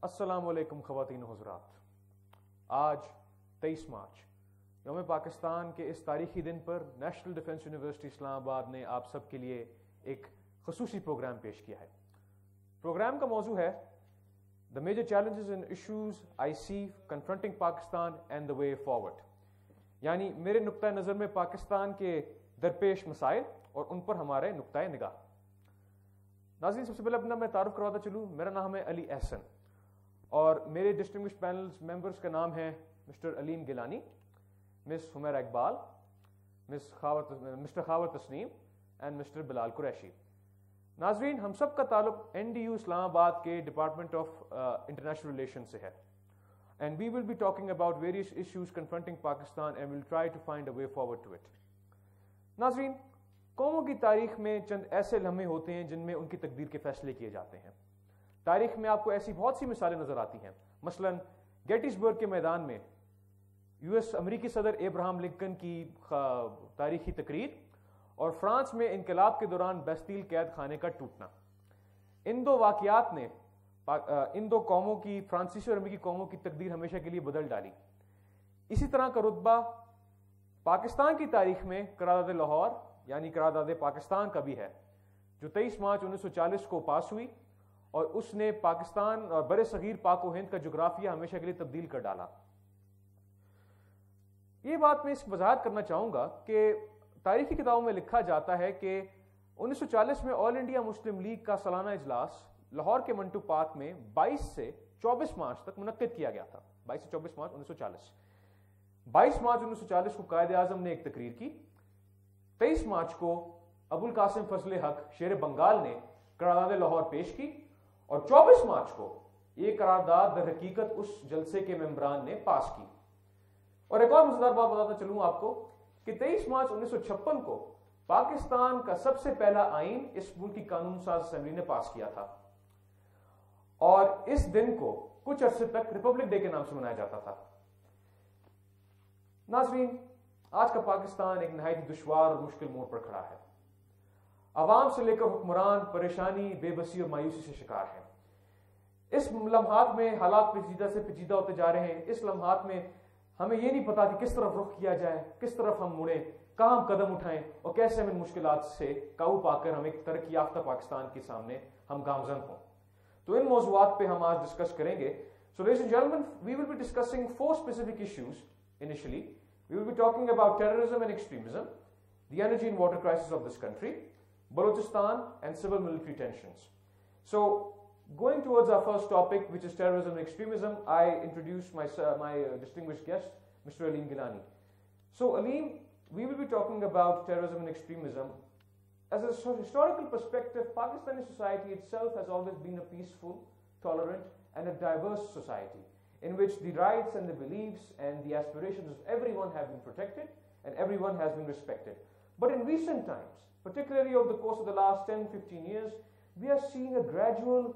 السلام علیکم خواتین و حضرات. آج 23 مارچ یوم پاکستان کے اس تاریخی دن پر نیشنل ڈیفنس یونیورسٹی اسلام آباد نے آپ سب کے لیے ایک خصوصی پروگرام پیش کیا ہے. پروگرام کا موضوع ہے The major challenges and issues I see confronting Pakistan and the way forward. یعنی میرے نقطۂ نظر میں پاکستان کے درپیش مسائل اور ان پر ہمارے نقطۂ نگاہ. ناظرین، سب سے پہلے اپنا میں تعارف کرواتا چلوں. میرا نام ہے علی احسن اور میرے ڈسٹنگوشڈ پینل ممبرس کا نام ہے mister Aleem Gilani, miss Humaira Iqbal, mister Khawar Tasneem and mister Bilal Qureshi. ناظرین، ہم سب کا تعلق NDU اسلام آباد کے ڈپارٹمنٹ آف انٹرنیشنل ریلیشن سے ہے. And we will be talking about various issues confronting Pakistan and will try to find a way forward to it. ناظرین، قوموں کی تاریخ میں چند ایسے لمحے ہوتے ہیں جن میں ان کی تقدیر کے فیصلے کیے جاتے ہیں. تاریخ میں آپ کو ایسی بہت سی مثالیں نظر آتی ہیں. مثلاً گیٹسبرگ کے میدان میں امریکی صدر ابراہم لنکن کی تاریخی تقریر اور فرانس میں انقلاب کے دوران بیستیل قید خانے کا ٹوٹنا. ان دو واقعات نے ان دو قوموں کی، فرانسیسی اور امریکی قوموں کی تقدیر ہمیشہ کے لیے بدل ڈالی. اسی طرح کا رتبہ پاکستان کی تاریخ میں قرارداد لاہور یعنی قرارداد پاکستان کا بھی ہے، جو 23 مارچ 1940 کو پاس ہوئی اور اس نے پاکستان اور بر صغیر پاک و ہند کا جغرافیہ ہمیشہ کے لیے تبدیل کر ڈالا. یہ بات میں اس وضاحت کرنا چاہوں گا کہ تاریخی کتابوں میں لکھا جاتا ہے کہ 1940 میں آل انڈیا مسلم لیگ کا سالانہ اجلاس لاہور کے منٹو پارک میں 22 سے 24 مارچ تک منعقد کیا گیا تھا. 22 سے 24 مارچ 1940. 22 مارچ 1940 کو قائد اعظم نے ایک تقریر کی. 23 مارچ کو ابو القاسم فضل حق شیر بنگال نے قرارداد لاہور پیش کی اور 24 مارچ کو یہ قرارداد در حقیقت اس جلسے کے ممبران نے پاس کی. اور ایک اور مزیدار بات بتاتا چلوں آپ کو کہ 23 مارچ 1956 کو پاکستان کا سب سے پہلا آئین اس ملک کی قانون ساز اسمبلی نے پاس کیا تھا اور اس دن کو کچھ عرصے تک ریپبلک ڈے کے نام سے منایا جاتا تھا. ناظرین، آج کا پاکستان ایک نہایت دشوار اور مشکل موڑ پر کھڑا ہے. عوام سے لے کر حکمران پریشانی، بے بسی اور مایوسی سے شکار ہیں. اس لمحات میں حالات پیچیدہ سے پیچیدہ ہوتے جا رہے ہیں. اس لمحات میں ہمیں یہ نہیں پتا کہ کس طرف رخ کیا جائے، کس طرف ہم مڑیں، کہاں ہم قدم اٹھائیں اور کیسے ہم ان مشکلات سے قابو پا کر ہم ایک ترقی یافتہ پاکستان کے سامنے ہم گامزن ہوں. تو ان موضوعات پہ ہم آج ڈسکس کریں گے. So ladies and gentlemen, we will be discussing 4 specific issues initially. We will be talking about terrorism and extremism, the energy and water crisis of this country, Balochistan and civil military tensions. So going towards our first topic, which is terrorism and extremism, I introduce my distinguished guest, Mr. Aleem Gilani. So Aleem, we will be talking about terrorism and extremism. As a historical perspective, Pakistani society itself has always been a peaceful, tolerant and a diverse society in which the rights and the beliefs and the aspirations of everyone have been protected and everyone has been respected. But in recent times, particularly over the course of the last 10-15 years, we are seeing a gradual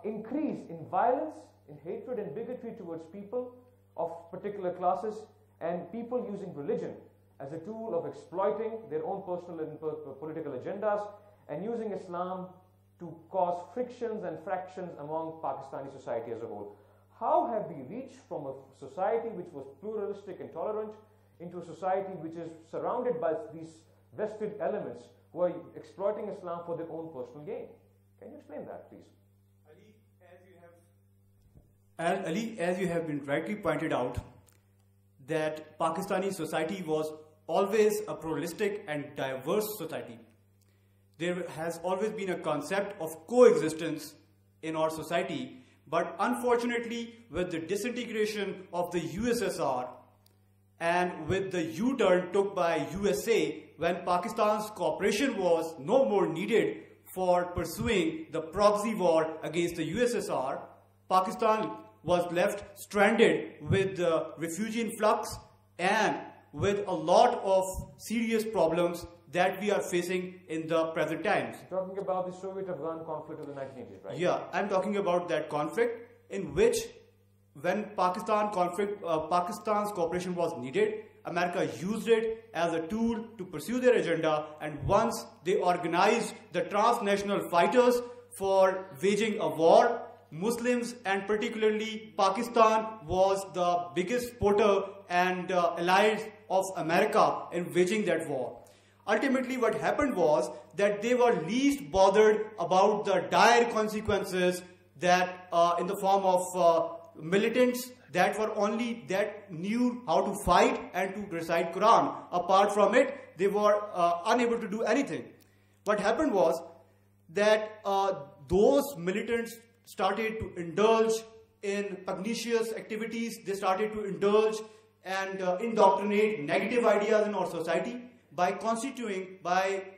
increase in violence, in hatred and bigotry towards people of particular classes and people using religion as a tool of exploiting their own personal and political agendas and using Islam to cause frictions and fractions among Pakistani society as a whole. How have we reached from a society which was pluralistic and tolerant into a society which is surrounded by these vested elements who are exploiting Islam for their own personal gain? Can you explain that, please? Ali, as you have been rightly pointed out, that Pakistani society was always a pluralistic and diverse society. There has always been a concept of coexistence in our society, but unfortunately with the disintegration of the USSR and with the U-turn took by USA when Pakistan's cooperation was no more needed for pursuing the proxy war against the USSR, Pakistan was left stranded with the refugee influx and with a lot of serious problems that we are facing in the present times. You're talking about the Soviet-Afghan conflict of the 1980s, right? Yeah, I'm talking about that conflict in which when Pakistan's cooperation was needed, America used it as a tool to pursue their agenda, and once they organized the transnational fighters for waging a war Muslims and particularly Pakistan was the biggest supporter and allies of America in waging that war. Ultimately, what happened was that they were least bothered about the dire consequences that in the form of militants that knew how to fight and to recite Quran. Apart from it, they were unable to do anything. What happened was that those militants started to indulge in pernicious activities. They started to indulge and indoctrinate negative ideas in our society by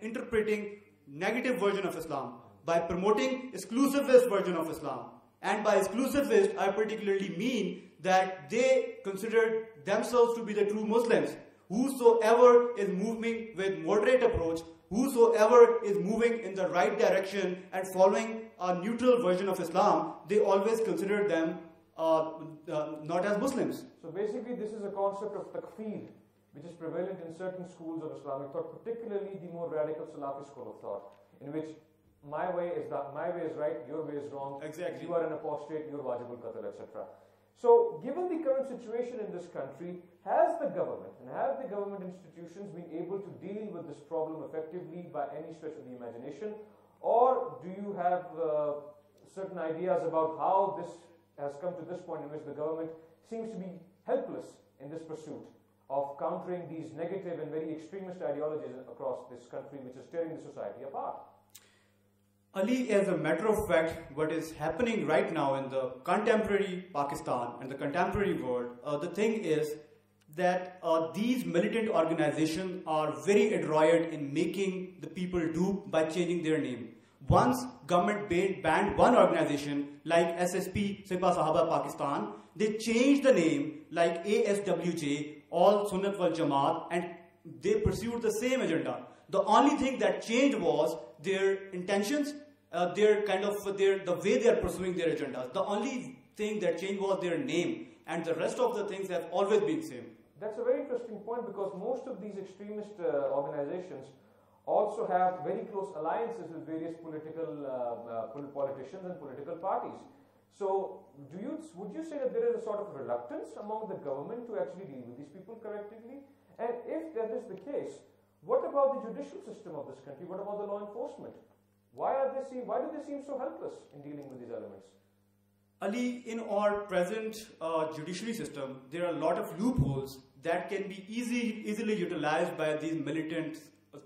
interpreting negative version of Islam, by promoting exclusivist version of Islam. And by exclusivist, I particularly mean that they considered themselves to be the true Muslims. Whosoever is moving with moderate approach, whosoever is moving in the right direction and following a neutral version of Islam, they always consider them not as Muslims. So basically this is a concept of takfir, which is prevalent in certain schools of Islamic thought, particularly the more radical Salafi school of thought, in which my way is right, your way is wrong, exactly. You are an apostate, you're wajibul qatl, etc. So given the current situation in this country, has the government and have the government institutions been able to deal with this problem effectively by any stretch of the imagination? Or do you have certain ideas about how this has come to this point in which the government seems to be helpless in this pursuit of countering these negative and very extremist ideologies across this country, which is tearing the society apart? Ali, as a matter of fact, what is happening right now in the contemporary Pakistan and the contemporary world, the thing is that these militant organizations are very adroit in making the people do by changing their name. Once government banned one organization like SSP, Sipah Sahaba Pakistan, they changed the name like ASWJ, All Sunnat Wal Jamaat, and they pursued the same agenda. The only thing that changed was their intentions, the way they are pursuing their agendas. The only thing that changed was their name, and the rest of the things have always been same. That's a very interesting point, because most of these extremist organizations also have very close alliances with various politicians and political parties. So, would you say that there is a sort of reluctance among the government to actually deal with these people collectively? And if that is the case, what about the judicial system of this country? What about the law enforcement? Why do they seem so helpless in dealing with these elements? Ali, in our present judiciary system, there are a lot of loopholes that can be easily utilized by these militants.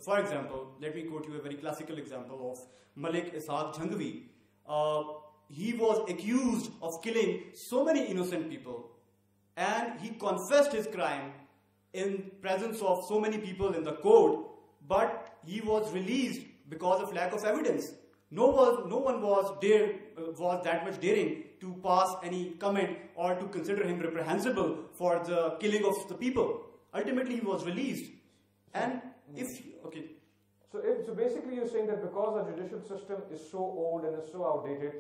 For example, let me quote you a very classical example of Malik Ishaq Jhangvi. He was accused of killing so many innocent people, and he confessed his crime in presence of so many people in the court, but he was released because of lack of evidence. No one was that much daring to pass any comment or to consider him reprehensible for the killing of the people. Ultimately, he was released. And So basically you're saying that because our judicial system is so old and is so outdated,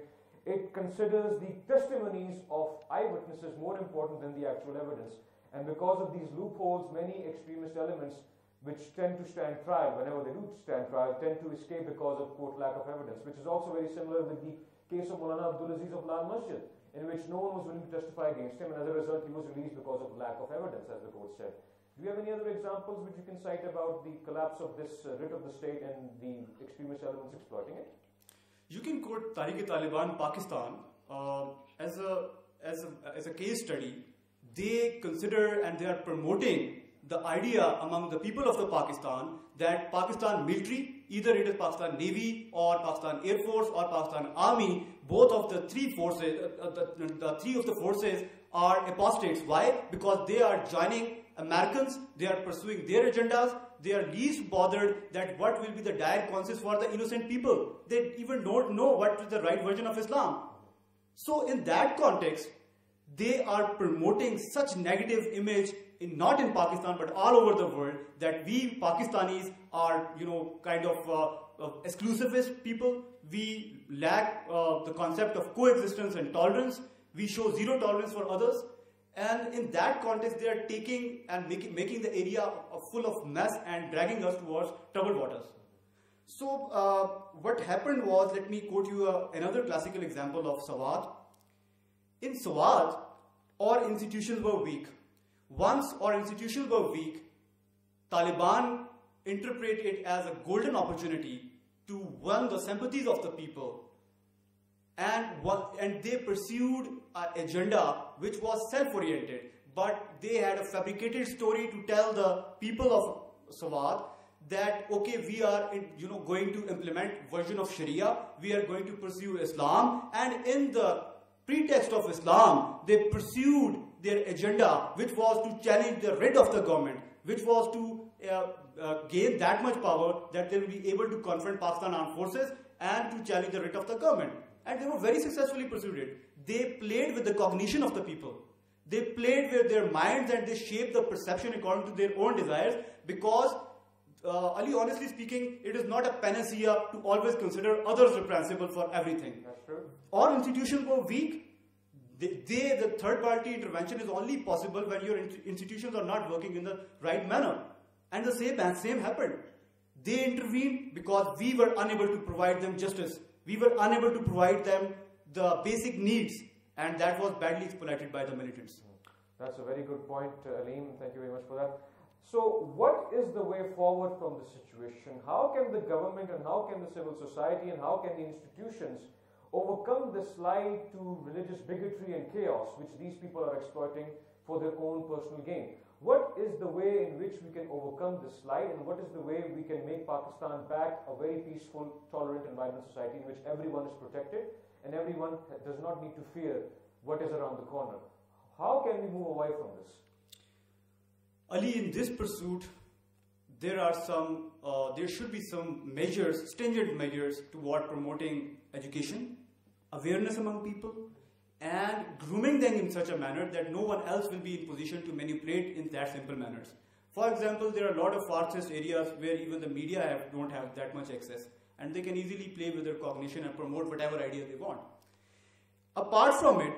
it considers the testimonies of eyewitnesses more important than the actual evidence. And because of these loopholes, many extremist elements which tend to stand trial, whenever they do stand trial, tend to escape because of, quote, lack of evidence, which is also very similar with the case of Maulana Abdulaziz of Lal Masjid, in which no one was willing to testify against him, and as a result he was released because of lack of evidence, as the court said. Do you have any other examples which you can cite about the collapse of this writ of the state and the extremist elements exploiting it? You can quote Tariq-e-Taliban Pakistan as a case study. They consider and they are promoting the idea among the people of the Pakistan that Pakistan military, either it is Pakistan Navy or Pakistan Air Force or Pakistan Army, both of the three forces, the three of the forces are apostates. Why? Because they are joining Americans, they are pursuing their agendas, they are least bothered that what will be the dire consequences for the innocent people. They even don't know what is the right version of Islam. So in that context, they are promoting such negative image not in Pakistan but all over the world, that we Pakistanis are kind of exclusivist people. We lack the concept of coexistence and tolerance. We show zero tolerance for others. And in that context, they are taking and making the area full of mess and dragging us towards troubled waters. So what happened was, let me quote you another classical example of Sawat. In Sawat, our institutions were weak. Once our institutions were weak, Taliban interpreted it as a golden opportunity to win the sympathies of the people. And they pursued an agenda which was self-oriented, but they had a fabricated story to tell the people of Sawat that, okay, we are going to implement version of Sharia, we are going to pursue Islam, and in the pretext of Islam, they pursued their agenda, which was to challenge the writ of the government, which was to gain that much power that they will be able to confront Pakistan armed forces and to challenge the writ of the government. And they were very successfully pursued it. They played with the cognition of the people. They played with their minds and they shaped the perception according to their own desires, because Ali, honestly speaking, it is not a panacea to always consider others responsible for everything. That's true. Our institutions were weak. The third party intervention is only possible when your institutions are not working in the right manner. And the same happened. They intervened because we were unable to provide them justice. We were unable to provide them the basic needs, and that was badly exploited by the militants. That's a very good point, Aleem. Thank you very much for that. So what is the way forward from this situation? How can the government and how can the civil society and how can the institutions overcome the slide to religious bigotry and chaos which these people are exploiting for their own personal gain? What is the way in which we can overcome this slide, and what is the way we can make Pakistan back a very peaceful, tolerant and vibrant society in which everyone is protected and everyone does not need to fear what is around the corner? How can we move away from this? Ali, in this pursuit, there should be some measures, stringent measures toward promoting education, awareness among people, and grooming them in such a manner that no one else will be in position to manipulate in that simple manners. For example, there are a lot of far-fetched areas where even the media don't have that much access, and they can easily play with their cognition and promote whatever idea they want. Apart from it,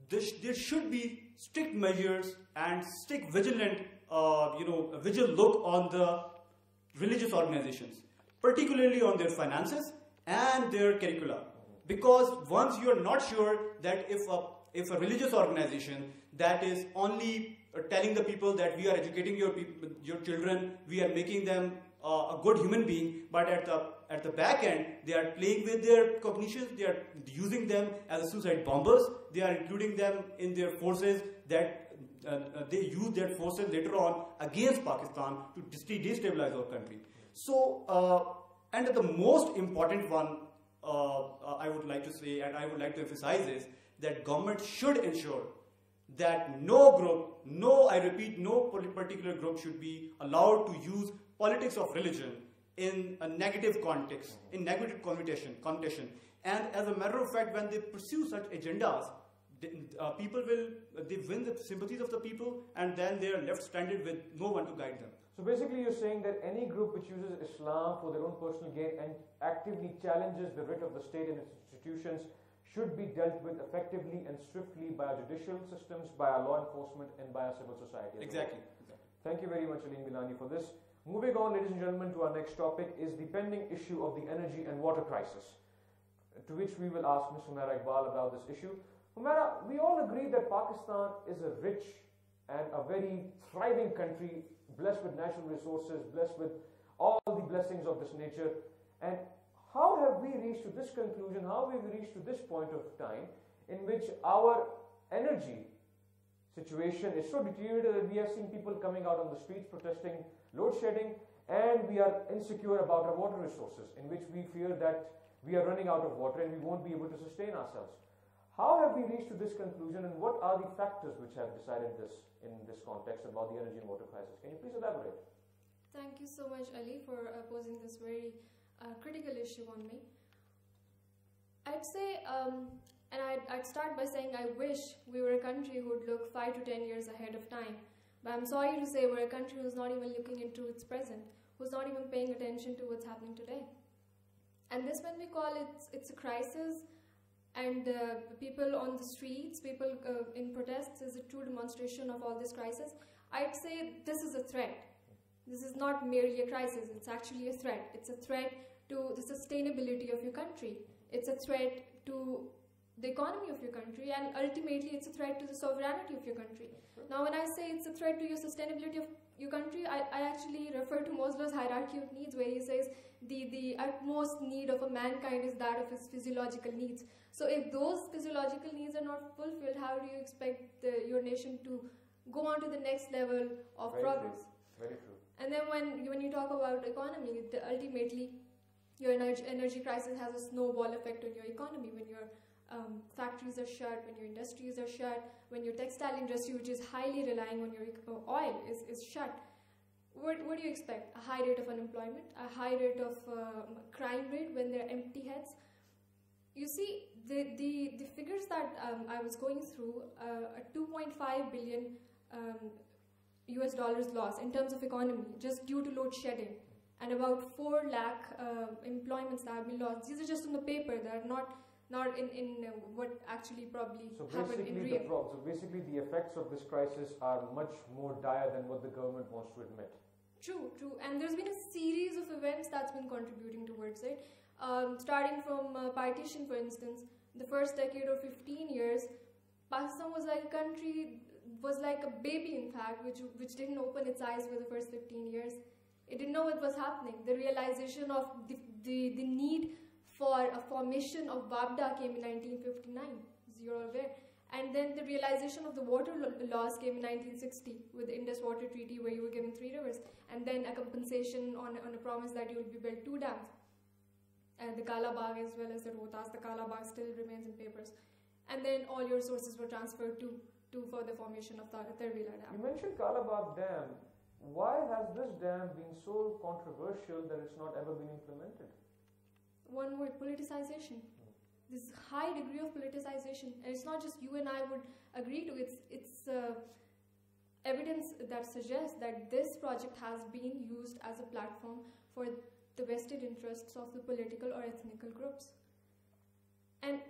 there should be strict measures and strict vigilant look on the religious organizations, particularly on their finances and their curricula. Because once you are not sure that if a religious organization that is only telling the people that we are educating your children, we are making them a good human being, but at the back end they are playing with their cognitions, they are using them as suicide bombers, they are including them in their forces that they use their forces later on against Pakistan to destabilize our country. So, and the most important one I would like to say, and I would like to emphasize, is that government should ensure that no group, I repeat, no particular group should be allowed to use politics of religion in a negative context, in negative connotation. And as a matter of fact, when they pursue such agendas, they win the sympathies of the people, and then they are left stranded with no one to guide them. So basically you're saying that any group which uses Islam for their own personal gain and actively challenges the writ of the state and its institutions should be dealt with effectively and swiftly by our judicial systems, by our law enforcement, and by our civil society. Exactly. Thank you very much, Aleem Gilani, for this. Moving on, ladies and gentlemen, to our next topic is the pending issue of the energy and water crisis, to which we will ask Ms. Humaira Iqbal about this issue. Humaira, we all agree that Pakistan is a rich and a very thriving country, blessed with natural resources, blessed with all the blessings of this nature. And how have we reached to this conclusion? How have we reached to this point of time in which our energy situation is so deteriorated that we are seeing people coming out on the streets protesting load shedding, and we are insecure about our water resources, in which we fear that we are running out of water and we won't be able to sustain ourselves? How have we reached to this conclusion, and what are the factors which have decided this in this context about the energy and water crisis? Can you please elaborate? Thank you so much, Ali, for posing this very critical issue on me. I'd say, and I'd start by saying I wish we were a country who would look 5 to 10 years ahead of time. But I'm sorry to say we're a country who's not even looking into its present, who's not even paying attention to what's happening today. And this, when we call it, it's a crisis, and people on the streets, people in protests is a true demonstration of all this crisis. I'd say this is a threat. This is not merely a crisis, it's actually a threat. It's a threat to the sustainability of your country. It's a threat to the economy of your country, and ultimately it's a threat to the sovereignty of your country. Now, when I say it's a threat to your sustainability of your country, I actually refer to Maslow's hierarchy of needs, where he says the utmost need of a mankind is that of his physiological needs. So if those physiological needs are not fulfilled, how do you expect your nation to go on to the next level of progress? Very true. And then when you talk about economy, ultimately your energy crisis has a snowball effect on your economy. When your factories are shut, when your industries are shut, when your textile industry, which is highly relying on your oil, is shut, what do you expect? A high rate of unemployment, a high rate of crime rate when there are empty heads. You see, the figures that I was going through, a 2.5 billion US dollars loss in terms of economy just due to load shedding, and about 4 lakh employments that have been lost. These are just on the paper, that are not in what actually probably happened in real. So basically the effects of this crisis are much more dire than what the government wants to admit. True. And there's been a series of events that's been contributing towards it. Starting from partition, for instance, the first decade or 15 years, Pakistan was like a country, was like a baby, in fact, which didn't open its eyes for the first 15 years. It didn't know what was happening. The realization of the need for a formation of WAPDA came in 1959, as you're aware. And then the realization of the water laws came in 1960 with the Indus Water Treaty, where you were given 3 rivers, and then a compensation on a promise that you would be built 2 dams. And the Kala Bagh as well as the Rohtas. The Kala Bagh still remains in papers. And then all your sources were transferred to for the formation of the Tarbila Dam. You mentioned Kala Bagh Dam. Why has this dam been so controversial that it's not ever been implemented? One word: politicization. This high degree of politicization, and it's not just you and I would agree to. It's evidence that suggests that this project has been used as a platform for the vested interests of the political or ethnical groups, and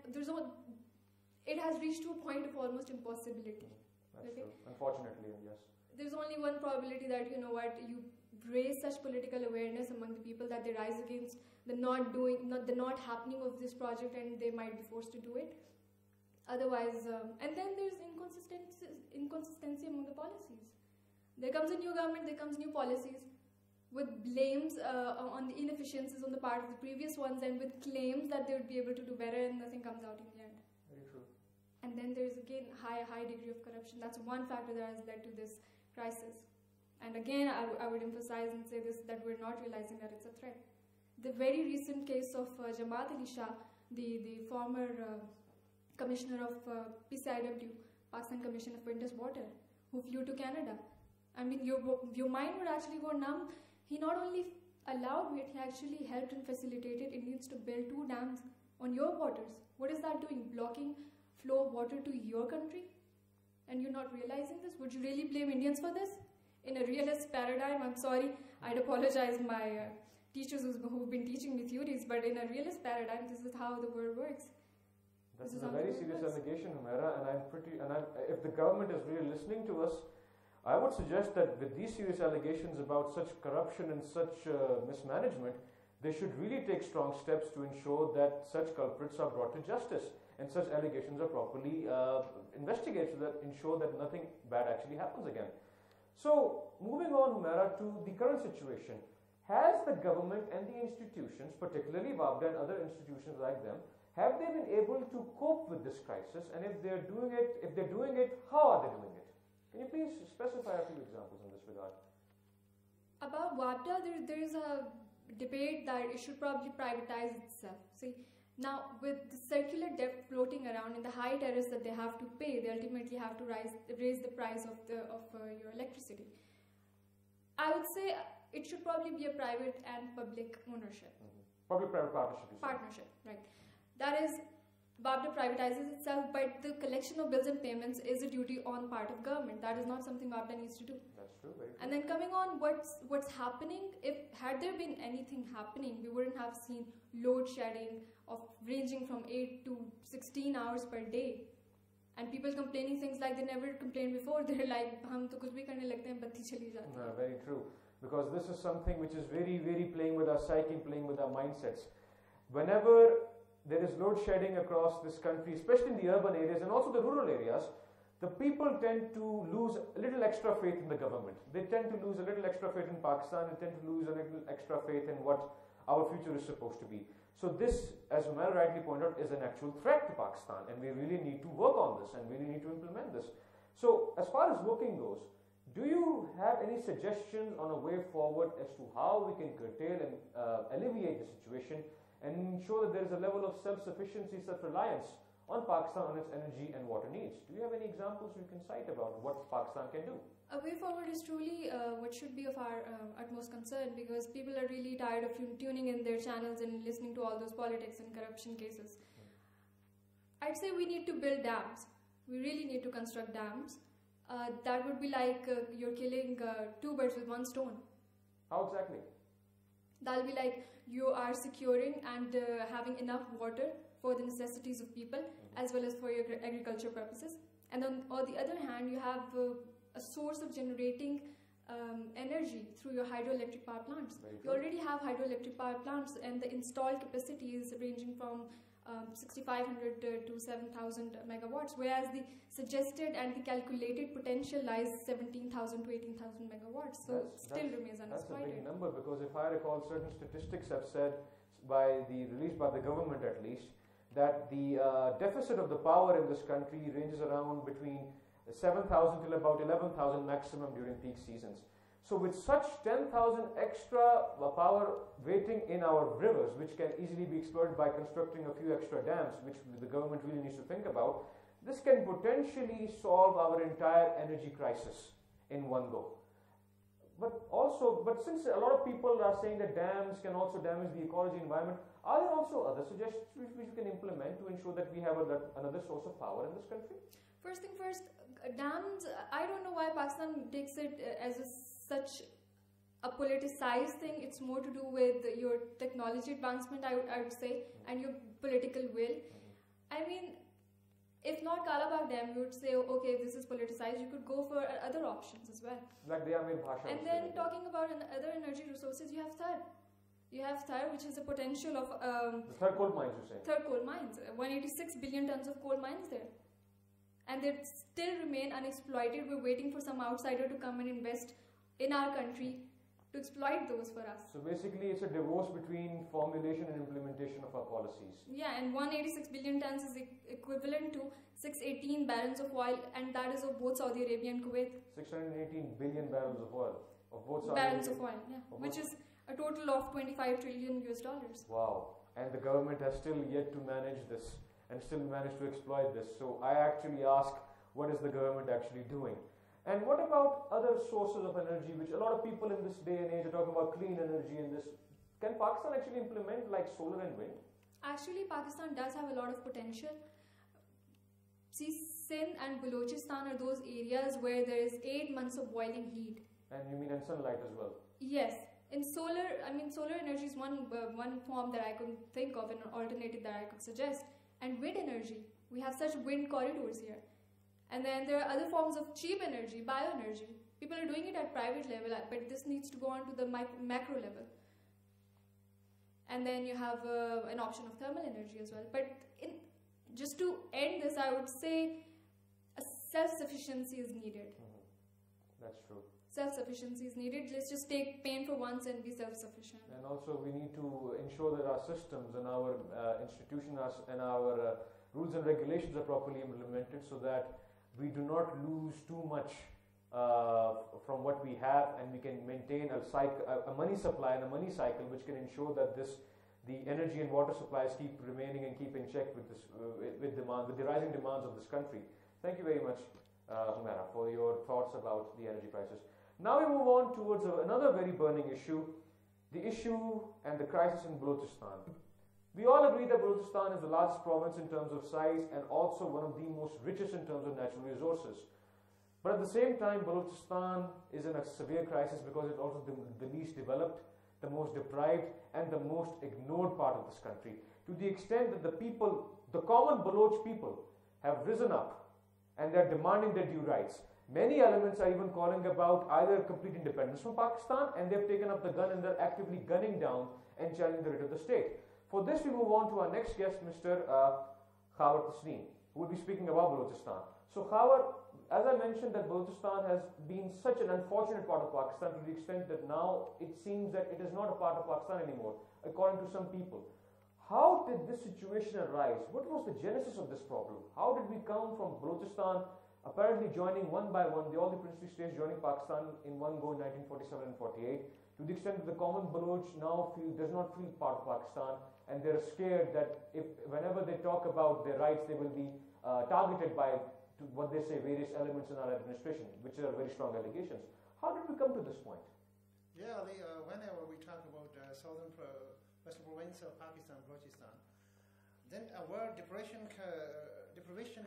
it has reached to a point of almost impossibility. That's true. Unfortunately, yes. There's only one probability that, you raise such political awareness among the people that they rise against the not happening of this project, and they might be forced to do it. Otherwise, and then there's inconsistency among the policies. There comes a new government, there comes new policies with blames on the inefficiencies on the part of the previous ones, and with claims that they would be able to do better, and nothing comes out in the end. Very true. And then there's again high degree of corruption. That's one factor that has led to this crisis. And again, I would emphasize and say this, that we're not realizing that it's a threat. The very recent case of Jamaat Ali Shah, the former commissioner of PCIW, Pakistan Commissioner for Indus Water, who flew to Canada. I mean, your mind would actually go numb. He not only allowed it, he actually helped and facilitated Indians to build 2 dams on your waters. What is that doing? Blocking flow of water to your country? And you're not realizing this? Would you really blame Indians for this? In a realist paradigm, I'm sorry, I'd apologize my teachers who've been teaching me theories, but in a realist paradigm, this is how the world works. This is a very serious allegation, Humaira, and if the government is really listening to us, I would suggest that with these serious allegations about such corruption and such mismanagement, they should really take strong steps to ensure that such culprits are brought to justice and such allegations are properly investigated, so that ensure that nothing bad actually happens again. So, moving on, Humaira, to the current situation, has the government and the institutions, particularly WAPDA and other institutions like them, have they been able to cope with this crisis? And if they're doing it, how are they doing it? Can you please specify a few examples in this regard? About WAPDA, there is a debate that it should probably privatize itself. See, now with the circular debt floating around and the high tariffs that they have to pay, they ultimately have to raise the price of your electricity. I would say it should probably be a private and public ownership. Public-private partnership. Partnership, right. That is, WAPDA privatizes itself, but the collection of bills and payments is a duty on part of government. That is not something WAPDA needs to do. That's true, very true. And then coming on what's happening, had there been anything happening, we wouldn't have seen load shedding of ranging from 8 to 16 hours per day. And people complaining things like they never complained before. They're like, hum to kuch bhi karne lagte hain, batti chali jati hai. Very true. because this is something which is very, very playing with our psyche, playing with our mindsets. Whenever there is load shedding across this country, especially in the urban areas and also the rural areas, the people tend to lose a little extra faith in the government. They tend to lose a little extra faith in Pakistan, they tend to lose a little extra faith in what our future is supposed to be. So this, as Umar rightly pointed out, is an actual threat to Pakistan, and we really need to work on this and really need to implement this. So as far as working goes, do you have any suggestions on a way forward as to how we can curtail and alleviate the situation and ensure that there is a level of self-sufficiency, self-reliance on Pakistan on its energy and water needs? Do you have any examples you can cite about what Pakistan can do? A way forward is truly what should be of our utmost concern, because people are really tired of tuning in their channels and listening to all those politics and corruption cases. I'd say we need to build dams. We really need to construct dams. That would be like you're killing two birds with one stone. How exactly? That'll be like you are securing and having enough water for the necessities of people as well as for your agriculture purposes. And on the other hand, you have a source of generating energy through your hydroelectric power plants. You already have hydroelectric power plants, and the installed capacity is ranging from 6,500 to 7,000 megawatts, whereas the suggested and the calculated potential lies 17,000 to 18,000 megawatts. So it still remains unexploited. That's a big number, because if I recall, certain statistics have said, released by the government at least, that the deficit of the power in this country ranges around between 7,000 till about 11,000 maximum during peak seasons. So with such 10,000 extra power waiting in our rivers, which can easily be exploited by constructing a few extra dams, which the government really needs to think about, this can potentially solve our entire energy crisis in one go. But since a lot of people are saying that dams can also damage the ecology environment, are there also other suggestions which we can implement to ensure that we have another source of power in this country? First thing first, dams, I don't know why Pakistan takes it as such a politicized thing. It's more to do with your technology advancement, I would say, and your political will. I mean, if not Kalabagh Dam, you would say, okay, this is politicized, you could go for other options as well. Like the Amir Bhasha. And then talking about other energy resources, you have Thar. You have Thar, which has a potential of... the third coal mines, you say? Third coal mines. 186 billion tons of coal mines there. And they still remain unexploited. We're waiting for some outsider to come and invest in our country to exploit those for us. So basically it's a divorce between formulation and implementation of our policies. Yeah, and 186 billion tons is equivalent to 618 barrels of oil, and that is of both Saudi Arabia and Kuwait. 618 billion barrels of oil. Of both Saudi barrels Arabia, of oil, yeah. Which is a total of 25 trillion US dollars. Wow. And the government has still yet to manage this and still managed to exploit this. So I actually ask, what is the government actually doing? And what about other sources of energy, which a lot of people in this day and age are talking about clean energy and this. Can Pakistan actually implement like solar and wind? Actually, Pakistan does have a lot of potential. See, Sindh and Balochistan are those areas where there is 8 months of boiling heat. And you mean in sunlight as well? Yes. In solar, solar energy is one form that I could think of, an alternative that I could suggest. And wind energy. We have such wind corridors here. And then there are other forms of cheap energy, bioenergy. People are doing it at private level, but this needs to go on to the macro level. And then you have an option of thermal energy as well. But just to end this, I would say a self-sufficiency is needed. That's true. Self-sufficiency is needed. Let's just take pain for once and be self-sufficient. And also we need to ensure that our systems and our institutions and our rules and regulations are properly implemented, so that we do not lose too much from what we have, and we can maintain a money supply and a money cycle which can ensure that the energy and water supplies keep remaining and keep in check with the rising demands of this country. Thank you very much, Humaira, for your thoughts about the energy crisis. Now we move on towards another very burning issue, the issue and the crisis in Balochistan. We all agree that Balochistan is the largest province in terms of size and also one of the most richest in terms of natural resources. But at the same time, Balochistan is in a severe crisis because it's also the least developed, the most deprived, and the most ignored part of this country. To the extent that the common Baloch people have risen up and they're demanding their due rights. Many elements are even calling about either complete independence from Pakistan, and they've taken up the gun and they're actively gunning down and challenging the writ of the state. For this, we move on to our next guest, Mr. Khawar Tasneem, who will be speaking about Balochistan. So Khawar, as I mentioned, that Balochistan has been such an unfortunate part of Pakistan to the extent that now it seems that it is not a part of Pakistan anymore, according to some people. How did this situation arise? What was the genesis of this problem? How did we come from Balochistan apparently joining one by one, all the princely states joining Pakistan in one go in 1947 and 48, to the extent that the common Baloch now does not feel part of Pakistan, and they're scared that whenever they talk about their rights, they will be targeted by what they say various elements in our administration, which are very strong allegations. How did we come to this point? Yeah, whenever we talk about southern western province of Pakistan, Balochistan, then a word deprivation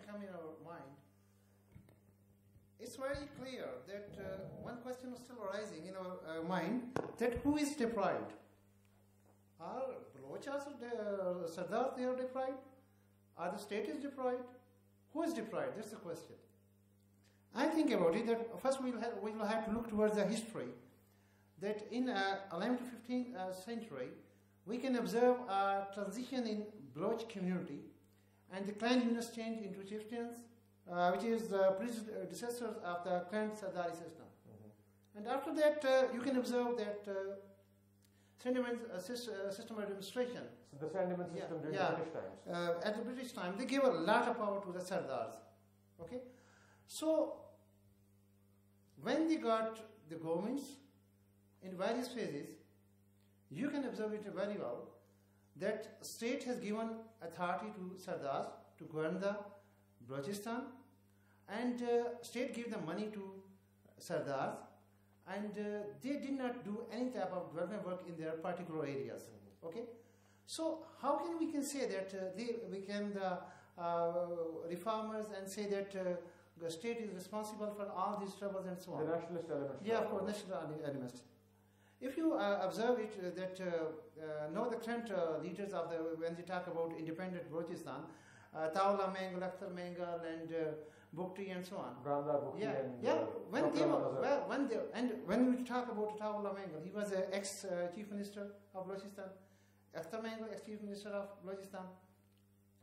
come in our mind. It's very clear that one question is still arising in our mind, that who is deprived? Are Balochas or Sardars they are deprived? Are the state is deprived? Who is deprived? That's the question. I think about it that first we will have to look towards the history, that in 11th to 15th century we can observe a transition in Baloch community, and the clan units changed into chieftains, which is the predecessors of the clan Sardari system. And after that, you can observe that system of administration. So the Sandman system during the British times. At the British time, they gave a lot of power to the Sardars. Okay, so when they got the governments in various phases, you can observe it very well that state has given authority to Sardars to govern the Balochistan, and state gave the money to Sardars, and they did not do any type of development work in their particular areas. Okay, so how can we say that they became the reformers and say that the state is responsible for all these troubles and so on? The nationalist elements. Yeah, of course, national elements. If you observe it, that now the current leaders of when they talk about independent Balochistan, Tawla Mengal, Akhtar Mengal, and Bukti and so on. Branda, Bukti, and when we talk about Tawla Mengal, he was an ex-chief minister of Balochistan. Akhtar Mengal, ex-chief minister of Balochistan.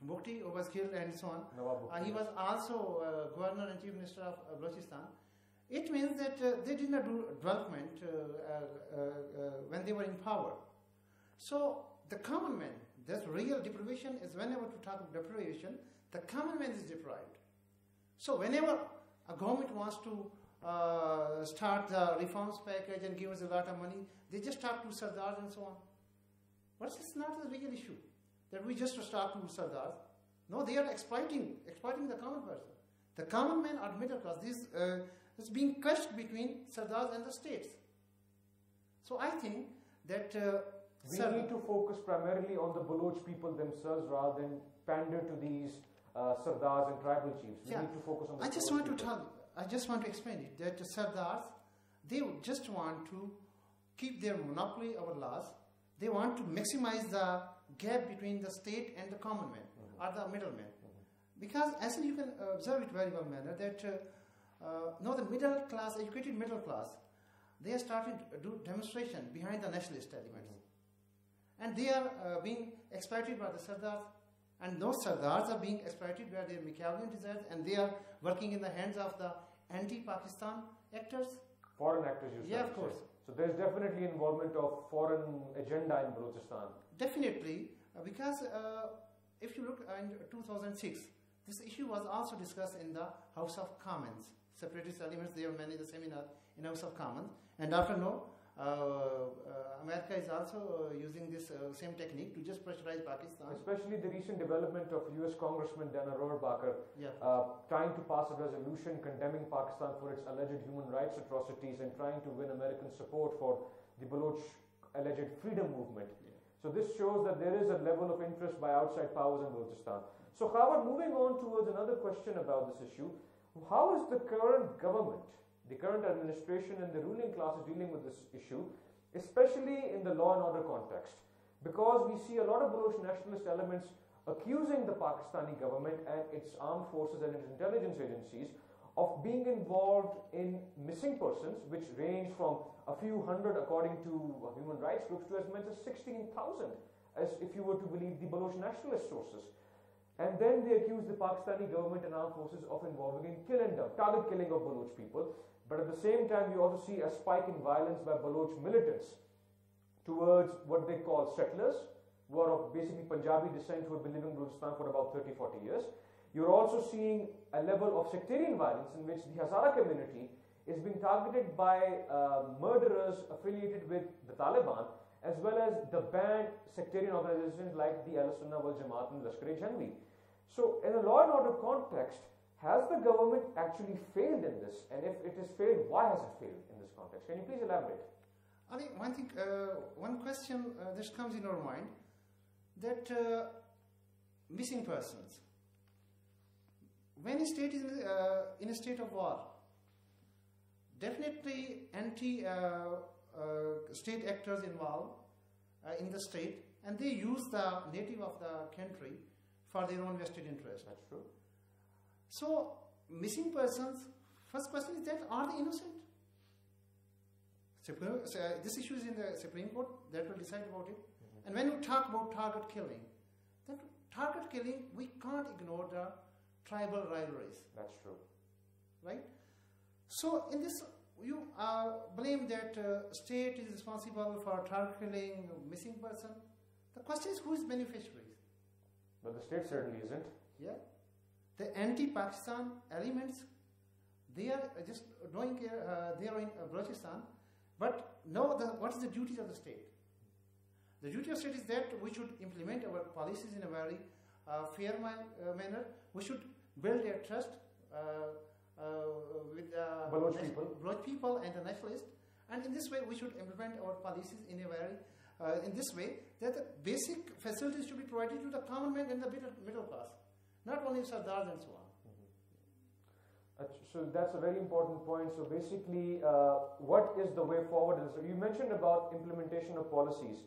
Bukti was killed and so on. He was also governor and chief minister of Balochistan. It means that they did not do development when they were in power. So the common man, that's real deprivation is whenever to talk of deprivation, the common man is deprived. So whenever a government wants to start the reforms package and give us a lot of money, they just talk to Sardars and so on. But it's not a real issue that we just start to Sardars. No, they are exploiting the common person. The common man or middle class, it's being crushed between Sardars and the states. So I think that we need to focus primarily on the Baloch people themselves rather than pander to these Sardars and tribal chiefs. We need to focus on the I just want to explain it, that the Sardars, they just want to keep their monopoly over laws. They want to maximize the gap between the state and the common man or the middleman. Because as you can observe it very well manner that now the middle class, educated middle class, they are starting to do demonstration behind the nationalist elements. And they are being exploited by the Sardars, and those Sardars are being exploited by their Machiavellian desires, and they are working in the hands of the anti-Pakistan actors. Foreign actors, you say? Yeah, of course. So there's definitely involvement of foreign agenda in Balochistan. Definitely, because if you look in 2006, this issue was also discussed in the House of Commons. Separatist elements, they have managed the seminar in House of Commons. And after now, America is also using this same technique to just pressurize Pakistan. Especially the recent development of US Congressman Dana Rohrabacher trying to pass a resolution condemning Pakistan for its alleged human rights atrocities and trying to win American support for the Baloch alleged freedom movement. So this shows that there is a level of interest by outside powers in Balochistan. So Khawar, moving on towards another question about this issue, how is the current government, the current administration and the ruling classes dealing with this issue, especially in the law and order context? Because we see a lot of Baloch nationalist elements accusing the Pakistani government and its armed forces and its intelligence agencies of being involved in missing persons, which range from a few hundred according to human rights groups to as much as 16,000, as if you were to believe the Baloch nationalist sources. And then they accuse the Pakistani government and armed forces of involving in kill and dump, target killing of Baloch people. But at the same time, you also see a spike in violence by Baloch militants towards what they call settlers, who are of basically Punjabi descent, who have been living in Balochistan for about 30-40 years. You're also seeing a level of sectarian violence in which the Hazara community is being targeted by murderers affiliated with the Taliban, as well as the banned sectarian organizations like the Al-Sunnah wal Jamaat and Lashkar-e-Jhangvi. So, in a law and order context, has the government actually failed in this? And if it has failed, why has it failed in this context? Can you please elaborate? I think one question that comes in our mind, that missing persons. When a state is in a state of war, definitely anti-state actors involved in the state, and they use the native of the country for their own vested interest. That's true. So, missing persons, first question is that, are they innocent? This issue is in the Supreme Court, that will decide about it. And when you talk about target killing, that target killing, we can't ignore the tribal rivalries. That's true. Right? So, in this, you blame that state is responsible for target killing, missing person. The question is, who is beneficiaries? But the state certainly isn't. Yeah. The anti-Pakistan elements, they are just doing, they are in Balochistan. But no, what is the duty of the state? The duty of the state is that we should implement our policies in a very fair manner. We should build a trust with Baloch people and the nationalists. And in this way, we should implement our policies in a very, in this way, that the basic facilities should be provided to the common man and the middle class, not only Sardars and so on. So that's a very important point. So basically, what is the way forward? So you mentioned about implementation of policies.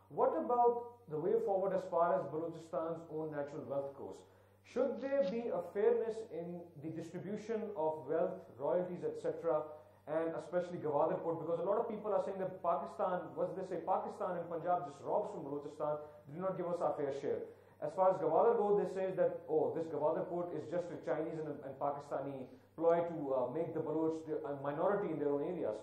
What about the way forward as far as Balochistan's own natural wealth goes? Should there be a fairness in the distribution of wealth, royalties, etc., and especially Gwadar Port? Because a lot of people are saying that Pakistan, what they say, Pakistan and Punjab just robs from Balochistan, do not give us our fair share. As far as Gwadar goes, they say that, oh, this Gwadar Port is just a Chinese and Pakistani ploy to make the Baloch a minority in their own areas.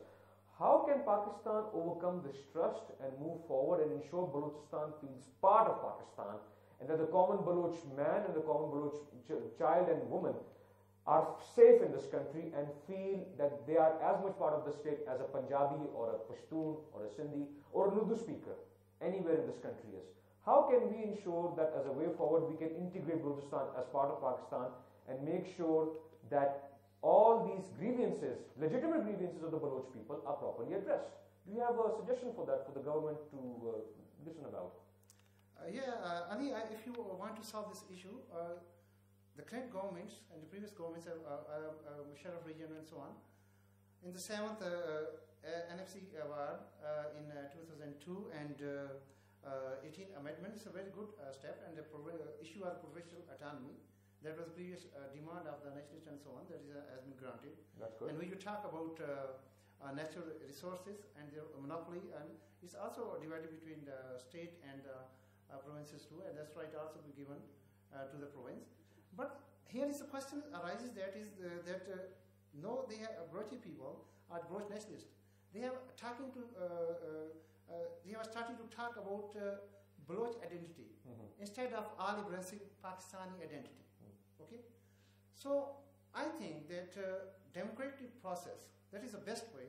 How can Pakistan overcome this trust and move forward and ensure Balochistan feels part of Pakistan, and that the common Baloch man and the common Baloch child and woman are safe in this country and feel that they are as much part of the state as a Punjabi or a Pashtun or a Sindhi or an Urdu speaker anywhere in this country is? How can we ensure that as a way forward we can integrate Balochistan as part of Pakistan and make sure that all these grievances, legitimate grievances of the Baloch people, are properly addressed? Do you have a suggestion for that for the government to listen about? Ali, if you want to solve this issue, the current governments and the previous governments, Musharraf region and so on, in the 7th NFC award in 2002 and 18 amendment is a very good step, and the issue of provincial autonomy, that was the previous demand of the nationalists and so on, that has been granted. That's good. And when you talk about natural resources and their monopoly, and it's also divided between the state and provinces too, and that's right also be given to the province. But here is the question arises, that is that no, they are Balochi people are Baloch nationalists. They are talking to they are starting to talk about Baloch identity instead of all-embracing Pakistani identity. Okay, so I think that democratic process, that is the best way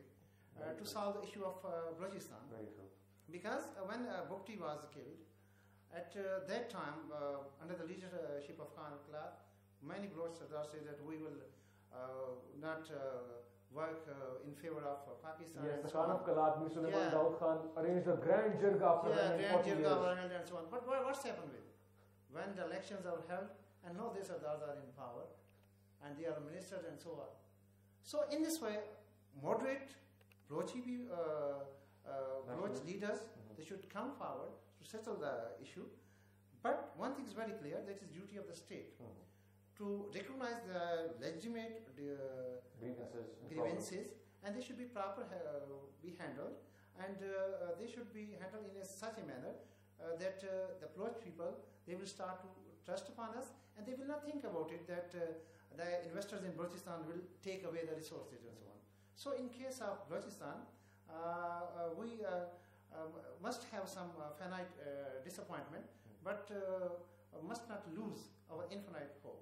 to solve the issue of Balochistan. Very true. Because when Bukti was killed, at that time, under the leadership of Khan al-Khalat, many Baloch Sardars say that we will not work in favor of Pakistan. Yes, the Khan of Khalat, Mir Sulaiman Daud Khan, arranged a grand jirga after 40 years. And so on. But what's happened with? When the elections are held, and no, these Sardars are in power, and they are ministers and so on. So in this way, moderate Balochi leaders, they should come forward to settle the issue. But one thing is very clear, that is duty of the state to recognize the legitimate grievances, and they should be be handled, and they should be handled in such a manner that the Baloch people, they will start to trust upon us, and they will not think about it that the investors in Balochistan will take away the resources and so on. So in case of Balochistan, we must have some finite disappointment, but must not lose our infinite hope.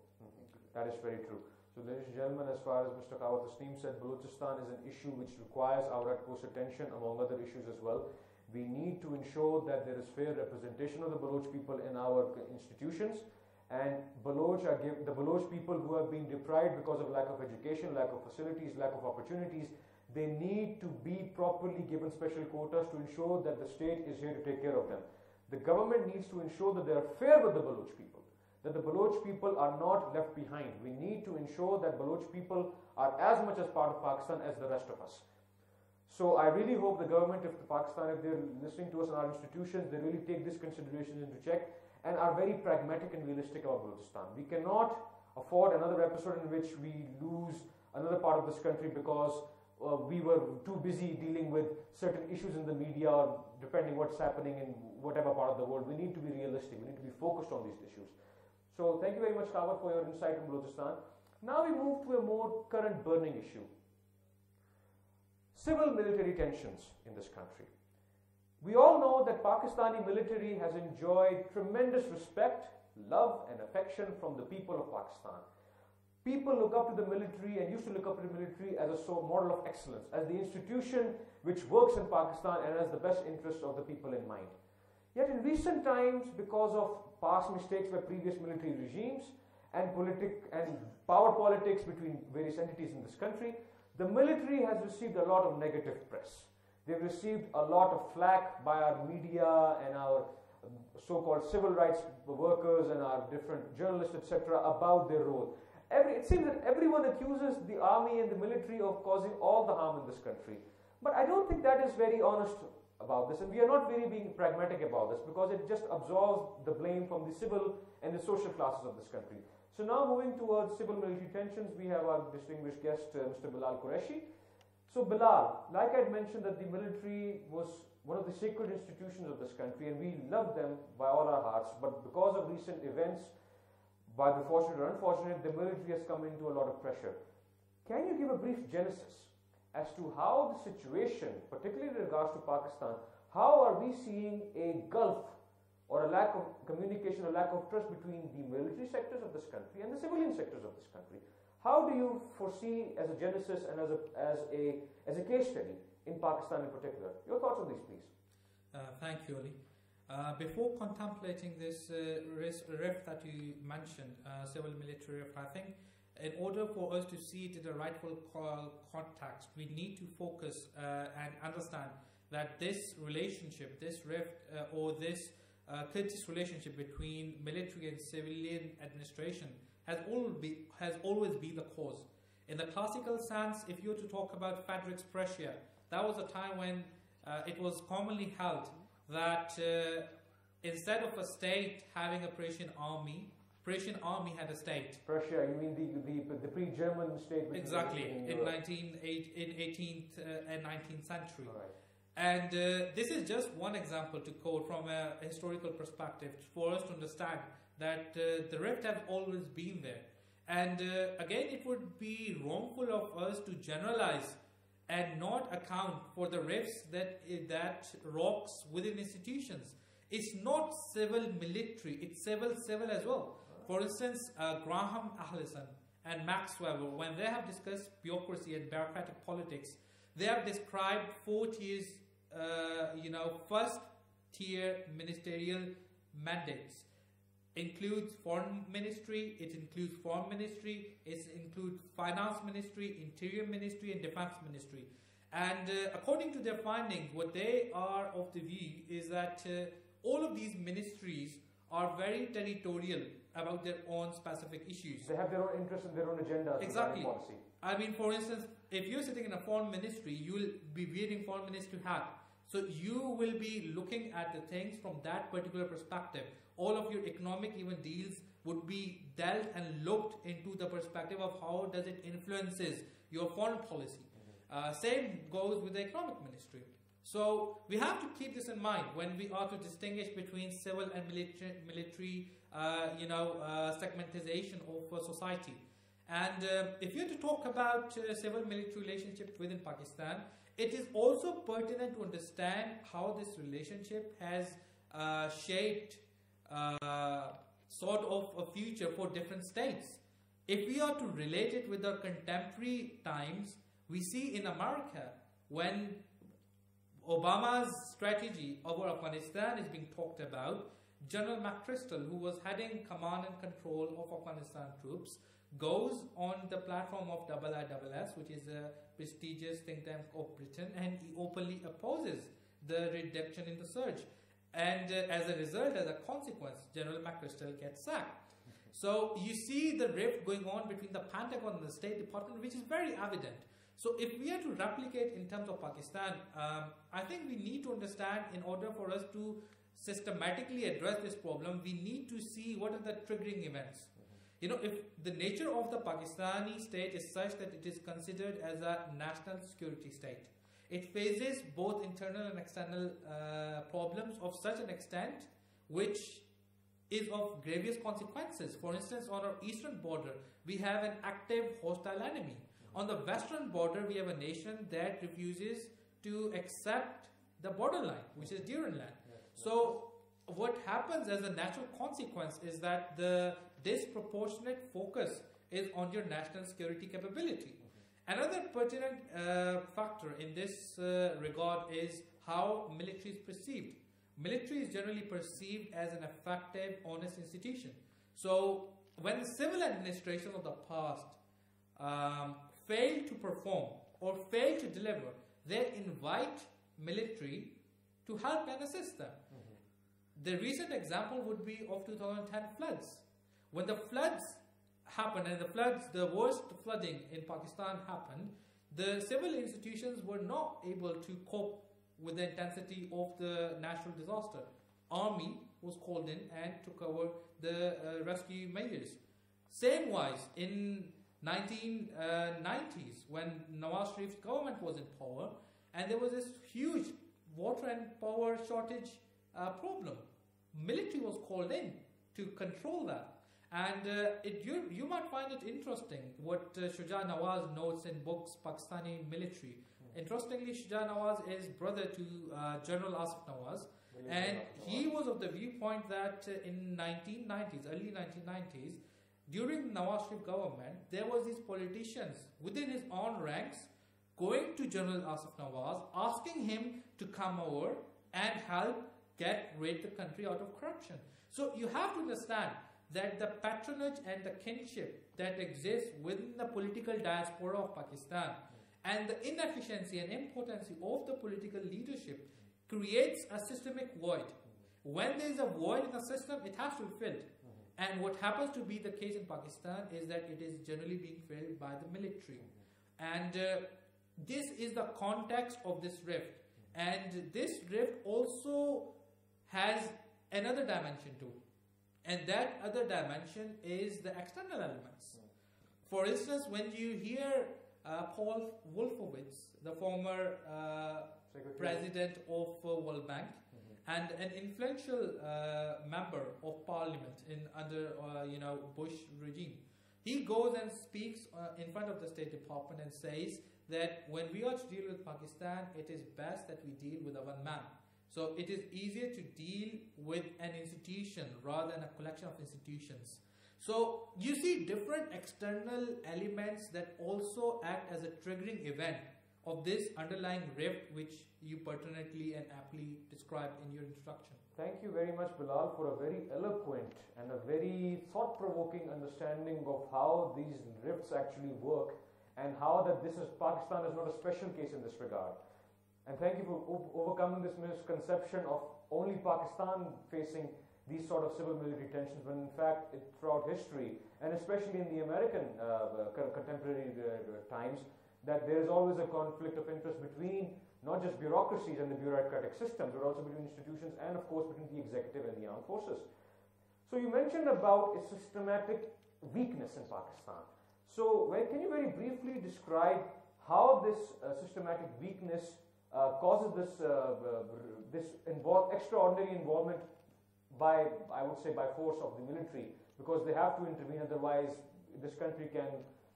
That is very true. So ladies and gentlemen, as far as Mr. Kawat Asneem said, Balochistan is an issue which requires our utmost attention among other issues as well. We need to ensure that there is fair representation of the Baloch people in our institutions, and the Baloch people who have been deprived because of lack of education, lack of facilities, lack of opportunities, they need to be properly given special quotas to ensure that the state is here to take care of them. The government needs to ensure that they are fair with the Baloch people, that the Baloch people are not left behind. We need to ensure that Baloch people are as much as part of Pakistan as the rest of us. So I really hope the government of Pakistan, if they're listening to us in our institutions, they really take this consideration into check and are very pragmatic and realistic about Balochistan. We cannot afford another episode in which we lose another part of this country because we were too busy dealing with certain issues in the media, or depending what's happening in whatever part of the world. We need to be realistic. We need to be focused on these issues. So thank you very much, Kawat, for your insight on Balochistan. Now we move to a more current burning issue. Civil military tensions in this country. We all know that Pakistani military has enjoyed tremendous respect, love and affection from the people of Pakistan. People look up to the military and used to look up to the military as a model of excellence, as the institution which works in Pakistan and has the best interests of the people in mind. Yet in recent times, because of past mistakes by previous military regimes and power politics between various entities in this country, the military has received a lot of negative press. They've received a lot of flack by our media and our so-called civil rights workers and our different journalists, etc., about their role. It seems that everyone accuses the army and the military of causing all the harm in this country. But I don't think that is very honest about this, and we are not really being pragmatic about this, because it just absolves the blame from the civil and the social classes of this country. So now moving towards civil military tensions, we have our distinguished guest, Mr. Bilal Qureshi. So Bilal, like I had mentioned, that the military was one of the sacred institutions of this country, and we love them by all our hearts, but because of recent events, by the fortunate or unfortunate, the military has come into a lot of pressure. Can you give a brief genesis as to how the situation, particularly in regards to Pakistan, how are we seeing a gulf or a lack of communication, a lack of trust between the military sectors of this country and the civilian sectors of this country? How do you foresee as a genesis and as a case study in Pakistan in particular? Your thoughts on these, please. Thank you, Ali. Before contemplating this rift that you mentioned, civil-military rift, I think in order for us to see it in the rightful context, we need to focus and understand that this relationship, this rift or this contentious relationship between military and civilian administration has always been the cause. In the classical sense, if you were to talk about Frederick's Prussia, that was a time when it was commonly held that instead of a state having a Prussian army had a state. Prussia, you mean the pre-German state? Exactly, in 18th and 19th century. Right. And this is just one example to quote from a historical perspective for us to understand that the rift has always been there. And again, it would be wrongful of us to generalize and not account for the rifts that rocks within institutions. It's not civil military, it's civil as well. For instance, Graham Allison and Max Weber, when they have discussed bureaucracy and bureaucratic politics, they have described 4 tiers, first tier ministerial mandates. Includes foreign ministry, it includes foreign ministry, it includes finance ministry, interior ministry and defense ministry. And according to their findings, what they are of the view is that all of these ministries are very territorial about their own specific issues. They have their own interests and their own agendas. Exactly. Policy. I mean, for instance, if you're sitting in a foreign ministry, you will be wearing foreign ministry hat. So you will be looking at the things from that particular perspective. All of your economic even deals would be dealt and looked into the perspective of how does it influences your foreign policy. Same goes with the economic ministry. So we have to keep this in mind when we are to distinguish between civil and military segmentization of society. And if you're to talk about civil-military relationship within Pakistan, it is also pertinent to understand how this relationship has shaped sort of a future for different states. If we are to relate it with our contemporary times, we see in America when Obama's strategy over Afghanistan is being talked about, General McChrystal, who was heading command and control of Afghanistan troops, goes on the platform of IISS, which is a prestigious think tank of Britain, and he openly opposes the reduction in the surge. And as a result, as a consequence, General McChrystal gets sacked. So you see the rift going on between the Pentagon and the State Department, which is very evident. So if we are to replicate in terms of Pakistan, I think we need to understand, in order for us to systematically address this problem, we need to see what are the triggering events. You know, if the nature of the Pakistani state is such that it is considered as a national security state, it faces both internal and external problems of such an extent which is of grievous consequences. For instance, on our eastern border, we have an active hostile enemy. On the western border, we have a nation that refuses to accept the borderline, which is Duran land. So what happens as a natural consequence is that the disproportionate focus is on your national security capability. Another pertinent factor in this regard is how military is perceived. Military is generally perceived as an effective, honest institution. So when the civil administration of the past fail to perform or fail to deliver, they invite military to help and assist them. The recent example would be of 2010 floods. When the floods happened, and the worst flooding in Pakistan happened, the civil institutions were not able to cope with the intensity of the natural disaster. Army was called in and took over the rescue measures. Same wise, in 1990s, when Nawaz Sharif's government was in power, and there was this huge water and power shortage problem, military was called in to control that. And you might find it interesting what Shuja Nawaz notes in books Pakistani military. Interestingly, Shuja Nawaz is brother to General Asif Nawaz, and he was of the viewpoint that in early 1990s, during Nawaz Sharif government, there was these politicians within his own ranks going to General Asif Nawaz, asking him to come over and help get rid the country out of corruption. So you have to understand that the patronage and the kinship that exists within the political diaspora of Pakistan and the inefficiency and impotency of the political leadership creates a systemic void. When there is a void in the system, it has to be filled. And what happens to be the case in Pakistan is that it is generally being filled by the military. And this is the context of this rift. And this rift also has another dimension too. And that other dimension is the external elements. For instance, when you hear Paul Wolfowitz, the former president of World Bank, and an influential member of parliament under Bush regime, he goes and speaks in front of the State Department and says that when we are to deal with Pakistan, it is best that we deal with a one man. So it is easier to deal with an institution rather than a collection of institutions. So you see different external elements that also act as a triggering event of this underlying rift, which you pertinently and aptly described in your introduction. Thank you very much, Bilal, for a very eloquent and a very thought-provoking understanding of how these rifts actually work and how that Pakistan is not a special case in this regard. And thank you for overcoming this misconception of only Pakistan facing these sort of civil-military tensions, when in fact throughout history, and especially in the American contemporary times, that there is always a conflict of interest between not just bureaucracies and the bureaucratic systems, but also between institutions and of course between the executive and the armed forces. So you mentioned about a systematic weakness in Pakistan. So can you very briefly describe how this systematic weakness causes this extraordinary involvement by, I would say, by force of the military, because they have to intervene, otherwise this country can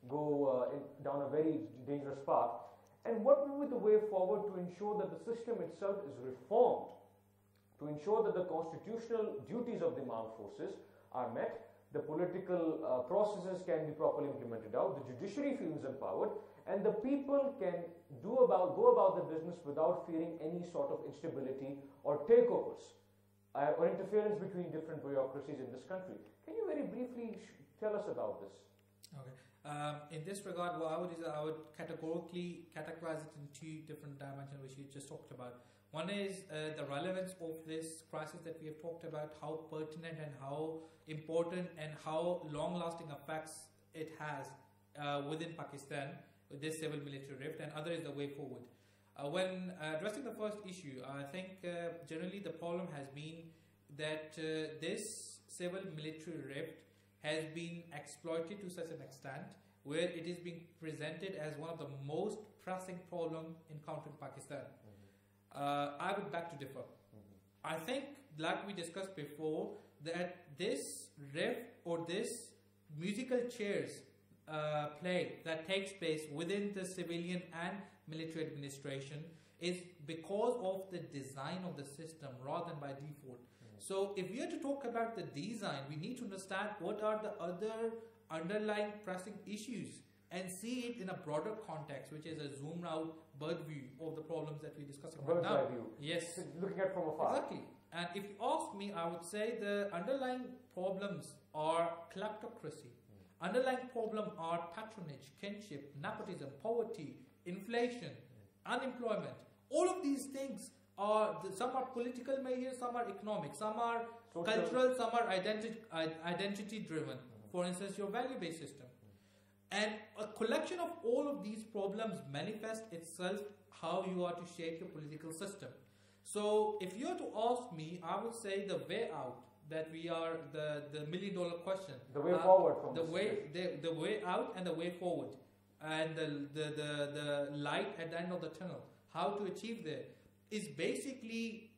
go down a very dangerous path. And what will be the way forward to ensure that the system itself is reformed, to ensure that the constitutional duties of the armed forces are met, the political processes can be properly implemented out, the judiciary feels empowered, and the people can go about the business without fearing any sort of instability or takeovers or interference between different bureaucracies in this country. Can you very briefly tell us about this? Okay. In this regard, what I would categorically categorize it in two different dimensions, which you just talked about. One is the relevance of this crisis that we have talked about, how pertinent and how important and how long-lasting effects it has within Pakistan, with this civil-military rift, and other is the way forward. When addressing the first issue, I think generally the problem has been that this civil-military rift has been exploited to such an extent where it is being presented as one of the most pressing problems encountering Pakistan. I would beg to differ. I think, like we discussed before, that this rift or this musical chairs play that takes place within the civilian and military administration is because of the design of the system rather than by default. So if we are to talk about the design, we need to understand what are the other underlying pressing issues and see it in a broader context, which is a zoomed out bird view of the problems that we're discussing right now. Bird's eye view. Yes. Looking at from afar. Exactly. And if you ask me, I would say the underlying problems are kleptocracy. Underlying problems are patronage, kinship, nepotism, poverty, inflation, unemployment. All of these things are, some are political measures, some are economic, some are cultural, some are identity driven. For instance, your value-based system. And a collection of all of these problems manifest itself how you are to shape your political system. So if you are to ask me, I would say the way out, that we are the $1 million question. The way forward from the way out and the way forward, and the light at the end of the tunnel. How to achieve that is basically,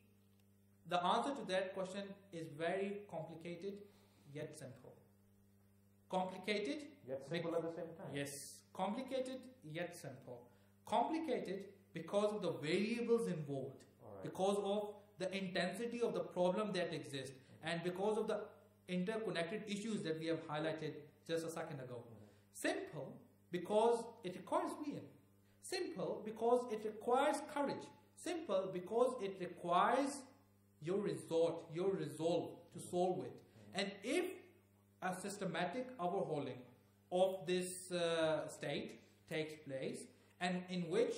the answer to that question is very complicated yet simple. Complicated yet simple at the same time. Yes, complicated yet simple. Complicated because of the variables involved, because of the intensity of the problem that exists, and because of the interconnected issues that we have highlighted just a second ago. Simple because it requires will. Simple because it requires courage. Simple because it requires your resolve to solve it. And if a systematic overhauling of this state takes place, and in which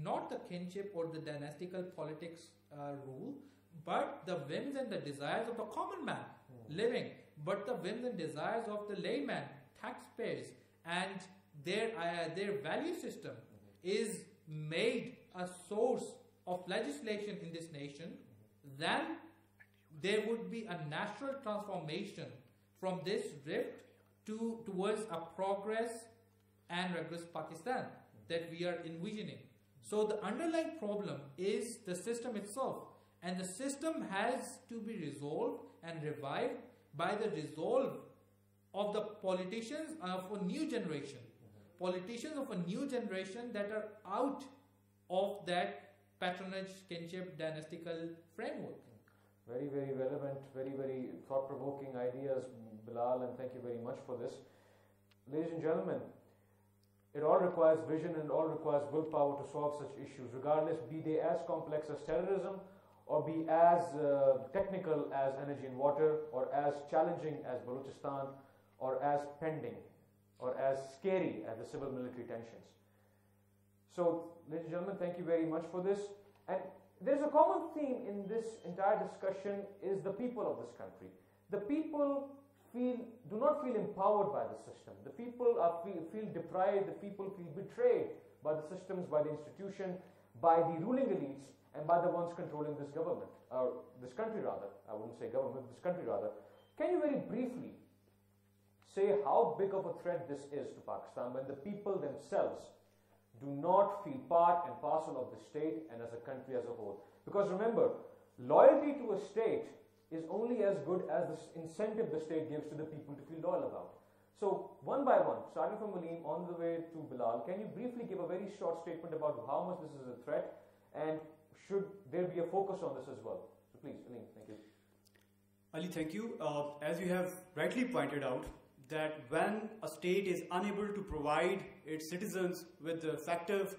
not the kinship or the dynastical politics rule, but the whims and the desires of the common man living, but the whims and desires of the layman, taxpayers, and their value system is made a source of legislation in this nation, then there would be a natural transformation from this rift towards a progress and regress Pakistan that we are envisioning. So the underlying problem is the system itself, and the system has to be resolved and revived by the resolve of the politicians of a new generation. Politicians of a new generation that are out of that patronage, kinship, dynastical framework. Very, very relevant, very, very thought-provoking ideas, Bilal, and thank you very much for this. Ladies and gentlemen, it all requires vision and all requires willpower to solve such issues, regardless be they as complex as terrorism, or be as technical as energy and water, or as challenging as Balochistan, or as pending, or as scary as the civil-military tensions. So, ladies and gentlemen, thank you very much for this. And there's a common theme in this entire discussion is the people of this country. The people do not feel empowered by the system. The people feel deprived, the people feel betrayed by the systems, by the institution, by the ruling elites, and by the ones controlling this government, or this country rather. I wouldn't say government, this country rather. Can you very briefly say how big of a threat this is to Pakistan when the people themselves do not feel part and parcel of the state and as a country as a whole? Because remember, loyalty to a state is only as good as the incentive the state gives to the people to feel loyal about. So one by one, starting from Waleem on the way to Bilal, can you briefly give a very short statement about how much this is a threat and should there be a focus on this as well? So please, Waleem, thank you. Ali, thank you. As you have rightly pointed out, that when a state is unable to provide its citizens with effective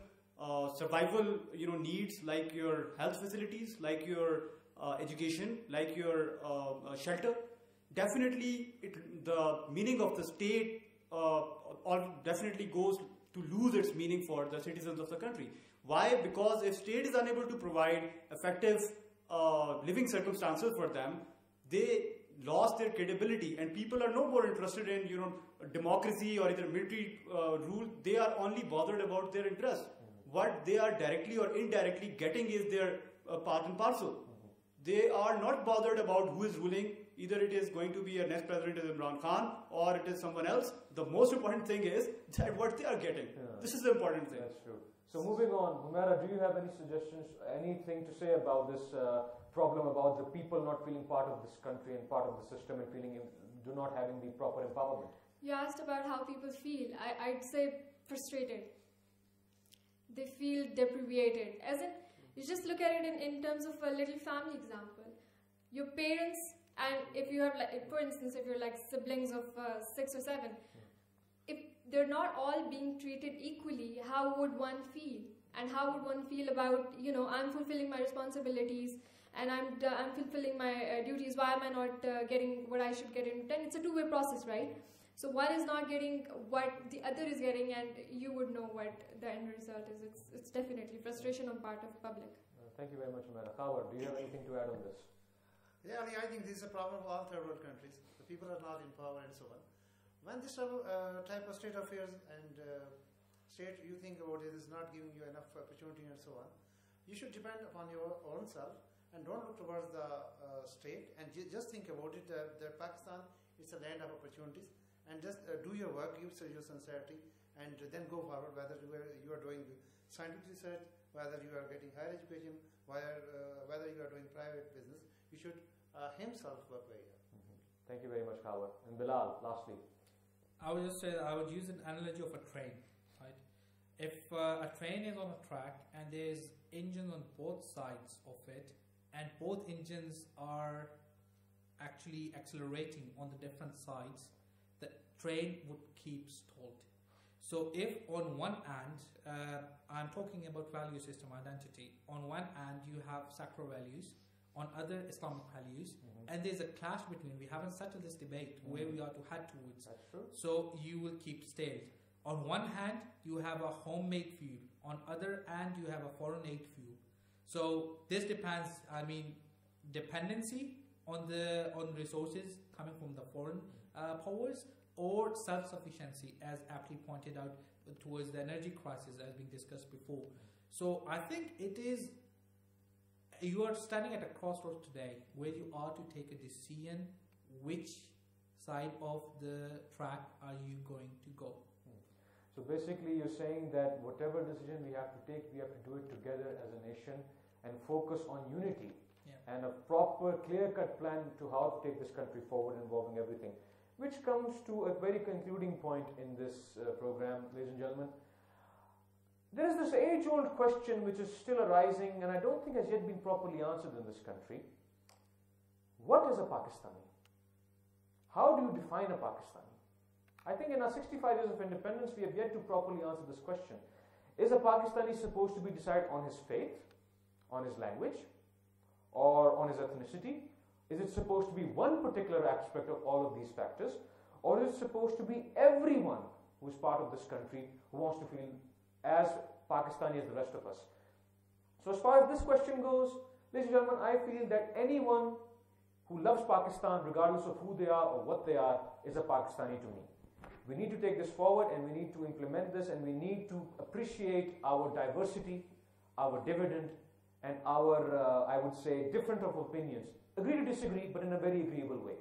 survival needs like your health facilities, like your education, like your shelter, definitely the meaning of the state definitely goes to lose its meaning for the citizens of the country. Why? Because if state is unable to provide effective living circumstances for them, they lost their credibility, and people are no more interested in democracy or either military rule. They are only bothered about their interests. What they are directly or indirectly getting is their part and parcel. They are not bothered about who is ruling. Either it is going to be a next president is Imran Khan or it is someone else. The most important thing is that what they are getting. Yeah. This is the important thing. That's true. So moving on, Humaira, do you have any suggestions, anything to say about this problem about the people not feeling part of this country and part of the system and do not having the proper empowerment? You asked about how people feel. I'd say frustrated. They feel deprivated. As in, you just look at it in terms of a little family example. Your parents, and if you have, for instance, if you're like siblings of 6 or 7, if they're not all being treated equally, how would one feel? And how would one feel about, I'm fulfilling my responsibilities and I'm fulfilling my duties. Why am I not getting what I should get in return? It's a two-way process, right? So one is not getting what the other is getting, and you would know what the end result is. It's definitely frustration on part of public. Thank you very much, Humaira. Howard, do you have anything to add on this? Yeah, I think this is a problem of all third world countries. The people are not in power and so on. When this type of state affairs and state you think about it is not giving you enough opportunity and so on, you should depend upon your own self and don't look towards the state and just think about it that Pakistan is a land of opportunities, and just do your work, give your sincerity, and then go forward, whether you are doing scientific research, whether you are getting higher education, whether you are doing private business. You should himself work very hard. Thank you very much, Howard. And Bilal, lastly. I would just say I would use an analogy of a train. Right? If a train is on a track and there's engines on both sides of it, and both engines are actually accelerating on the different sides, the train would keep stalled. So if on one hand, I'm talking about value system identity, on one hand you have secular values, on other Islamic values, and there's a clash between. We haven't settled this debate where we are to head towards. That's true. So you will keep stale. On one hand, you have a homemade view. On other hand, you have a foreign aid view. So this depends. I mean, dependency on resources coming from the foreign powers, or self-sufficiency, as aptly pointed out towards the energy crisis as being discussed before. So I think it is. You are standing at a crossroads today where you are to take a decision which side of the track are you going to go. So basically you're saying that whatever decision we have to take, we have to do it together as a nation and focus on unity and a proper clear-cut plan to how to take this country forward involving everything. Which comes to a very concluding point in this program, ladies and gentlemen. There is this age-old question which is still arising and I don't think has yet been properly answered in this country. What is a Pakistani? How do you define a Pakistani? I think in our 65 years of independence, we have yet to properly answer this question. Is a Pakistani supposed to be decided on his faith, on his language, or on his ethnicity? Is it supposed to be one particular aspect of all of these factors, or is it supposed to be everyone who is part of this country who wants to feel as Pakistani as the rest of us? So as far as this question goes, ladies and gentlemen, I feel that anyone who loves Pakistan, regardless of who they are or what they are, is a Pakistani to me. We need to take this forward and we need to implement this, and we need to appreciate our diversity, our dividend, and our, I would say, different of opinions. Agree to disagree, but in a very agreeable way.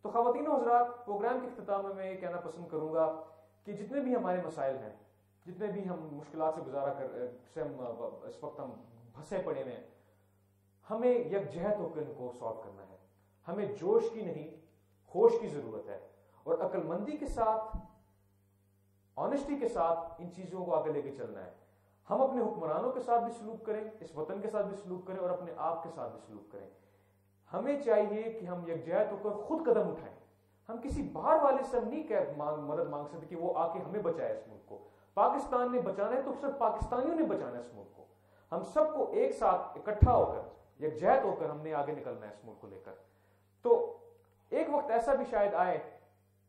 تو خواتین و حضرات، programme کے اختتام میں یہ کہنا پسند کروں گا کہ جتنے بھی ہمارے مسائل ہیں، جتنے بھی ہم مشکلات سے گزارا سے ہم اس وقت ہم پھنسے پڑے ہیں، ہمیں یکجہت ہو کر ان کو سالو کرنا ہے. ہمیں جوش کی نہیں، ہوش کی ضرورت ہے، اور عقل مندی کے ساتھ، آنیسٹی کے ساتھ ان چیزوں کو آگے لے کے چلنا ہے. ہم اپنے حکمرانوں کے ساتھ بھی سلوک کریں، اس وطن کے ساتھ بھی سلوک کریں، اور اپنے آپ کے ساتھ بھی سلوک کریں. ہمیں چاہیے کہ ہم یکجہت ہو کر خود قدم اٹھائیں. ہم کسی باہر والے سے ہم نہیں مدد مانگ سکتے کہ وہ آ کے ہمیں بچائے اس ملک کو. پاکستان نے بچانا ہے تو صرف پاکستانیوں نے بچانا ہے اس ملک کو. ہم سب کو ایک ساتھ اکٹھا ہو کر، یکجہت ہو کر ہم نے آگے نکلنا ہے اس ملک کو لے کر. تو ایک وقت ایسا بھی شاید آئے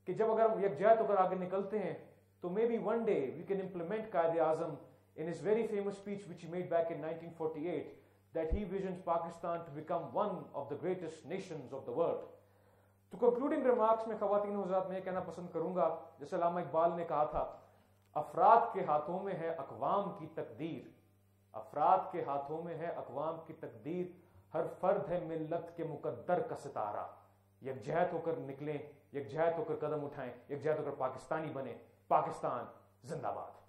کہ جب اگر ہم یکجہت ہو کر آگے نکلتے ہیں تو maybe one day we can implement Quaid Azam in his very famous speech which he made back in 1948 that he visions Pakistan to become one of the greatest nations of the world. تو concluding remarks میں خواتین و حضرات میں یہ کہنا پسند کروں گا، جیسے علامہ اقبال نے کہا تھا، افراد کے ہاتھوں میں ہے اقوام کی تقدیر، افراد کے ہاتھوں میں ہے اقوام کی تقدیر، ہر فرد ہے ملت کے مقدر کا ستارہ. یکجہت ہو کر نکلیں، یکجہت ہو کر قدم اٹھائیں، یکجہت ہو کر پاکستانی بنیں. پاکستان زندہ باد.